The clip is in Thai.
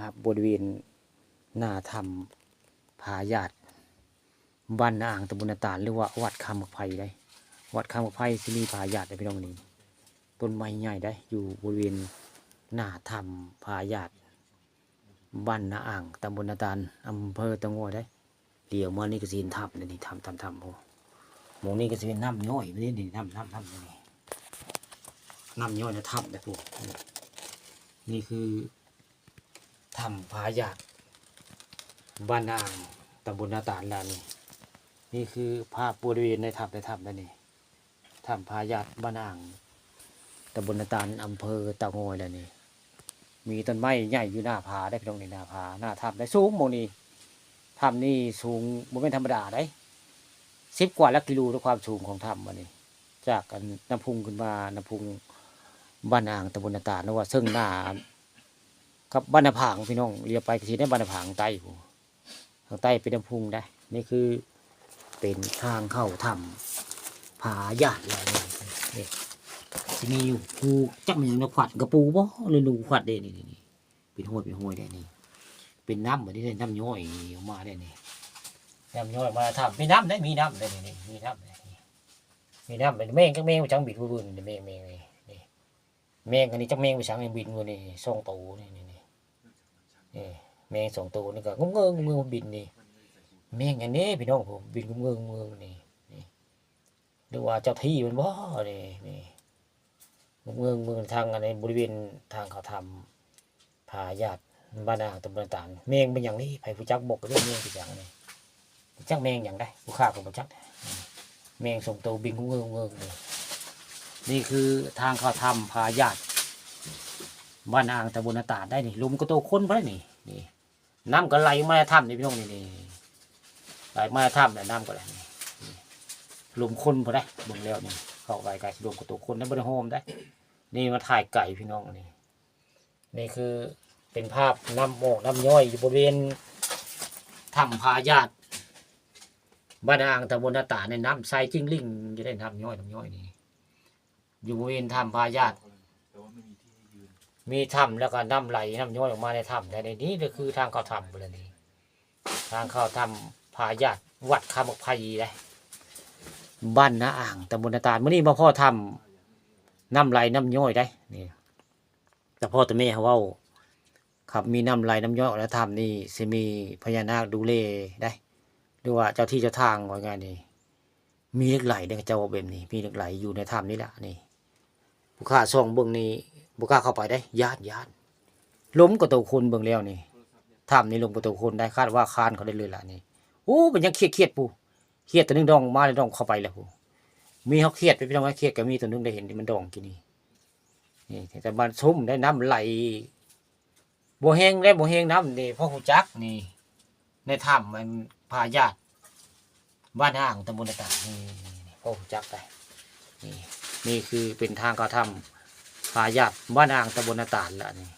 ครับบริเวณหน้าถ้ำผาหยาดบ้านนาอ่างตำบลนาตาลหรือว่าวัดคำมะไพได้วัดคำมะไพที่มีผาหยาดได้พี่น้องนี่ต้นไม้ใหญ่ได้อยู่บริเวณหน้าถ้ำผาหยาดบ้านนาอ่างตำบลนาตาลอำเภอตะโงได้เดี๋ยวมานี่ก็สิเห็นถ้ำนี่ถ้ำโอ้หมองนี่ก็สิเป็นน้ำย่อยนี่น้ำนี่น้ำย่อยนะถ้ำนะพวกนี่คือถ้ำผาหยาดบ้านนาอ่างตำบลนาตาลแล้วนี่คือภาพบริเวณในถ้ำนั่นนี่ถ้ำผาหยาดบ้านนาอ่างตำบลนาตาลอำเภอเตางอยแล้วนี่มีต้นไม้ใหญ่อยู่หน้าผาได้พี่น้องในหน้าผาหน้าถ้ำได้สูงโมนี่ถ้ำนี่สูงบ่เป็นธรรมดาได้10 กว่ากิโลด้วยความสูงของถ้ำมันนี่จากกันน้ำพุงขึ้นมาน้ำพุงบ้านนาอ่างตำบลนาตาลนะว่าซึ่งหน้ากับบ้านนาผางพี่น้องเรียกไปก็สิได้บ้านนาผางใต้ผู้ทางใต้เป็นน้ำพุงได้นี่คือเป็นทางเข้าถ้ำผาหยาดอะไรนี่ที่มีอยู่ปูจักมันยังขวัดกระปูบ่เลยดูขวัดเด้นี่เป็นห้วยได้นี่เป็นน้ำเหมือนที่ได้น้ำย่อยออกมาได้นี่น้ำย่อยมาทำมีน้ำได้มีน้ำได้นี่มีน้ำได้มีน้ำเป็นแมงจักแมงจังบิดวุ่นแมงนี่แมงอันนี้จักแมงไปสังบินวุ่นนี่ส่งตูนี่แมงส่งตูนี่ก็งงมือบินนี่แมงอันนี้พี่น้องผมบินงงนี่หรือว่าเจ้าที่มันบ่นี่เมืองทางในบริเวณทางเขาทำผาหยาดบ้านนาตำบลตาลแมงเป็นอย่างนี้ไผ่ผู้จักบกก็เรื่องแมงเป็นอย่างนี้จักแมงอย่างได้ผู้ฆ่าผมจักแมงส่งตัวบินงงนี่คือทางเขาทำผาหยาดบ้านนาตำบลตาลได้นี่ลุมก็โตค้นไปนี่น้ำก็ไหลมาถ้ำนี่พี่น้องนี่ไหลมาถ้ำเนี่ยน้ำก็ไหลลุมคนพอได้บ่งแล้วนี่เข้าไปไก่รวมกับตัวคนในบริโภมได้นี่มาถ่ายไก่พี่น้องนี่คือเป็นภาพน้ำโมกน้ำย่อยอยู่บริเวณถ้ำผาหยาดบ้านอ่างตำบลนาตาลในน้ำใสจิ้งลิ่งจะได้น้ำย่อยนี่อยู่บริเวณถ้ำผาหยาดมีถ้ำแล้วก็น้ำไหลน้ำย่อยออกมาในถ้ำแต่ในนี้ก็คือทางเข้าถ้ำไปเลยนี่ทางเข้าถ้ำผาหยาดวัดคำมะไพได้บ้านนาอ่างตำบลนาตาลเมื่อนี้มาพ่อทำน้ำไหลน้ำย่อยได้นี่แต่พ่อแต่แม่เขาว่าครับมีน้ำไหลน้ำย่อยแล้วทำนี่จะมีพญานาคดูแลได้หรือว่าเจ้าที่เจ้าทางว่าไงนี่มีเหล็กไหลเนี่ยเจ้าแบบนี้มีเหล็กไหลอยู่ในถ้ำนี่แหละนี่ผู้ข้าส่องเบื้องนี้ผู้ข้าเข้าไปได้ญาติล้มกับตัวคนเบื้องแล้วนี่ถ้ำนี่ล้มกับตัวคนได้คาดว่าคานเขาได้เลยล่ะนี่โอ้มันยังเครียดปูเครียดตัวนึงดองมาเลยดองเข้าไปแล้วผู้มีเขาเครียดไปพี่น้องเครียดก็มีตัวนึงได้เห็นที่มันดองกินนี่แต่มันชุ่มได้น้ำไหลบัวแห้งได้บัวแห้งน้ำนี่พ่อหูจักนี่ในถ้ำมันผาหยาดบ้านอ่างตำบลต่างนี่พ่อหูจักไปนี่คือเป็นทางเข้าถ้ำผาหยาดบ้านอ่างตำบลต่างละนี่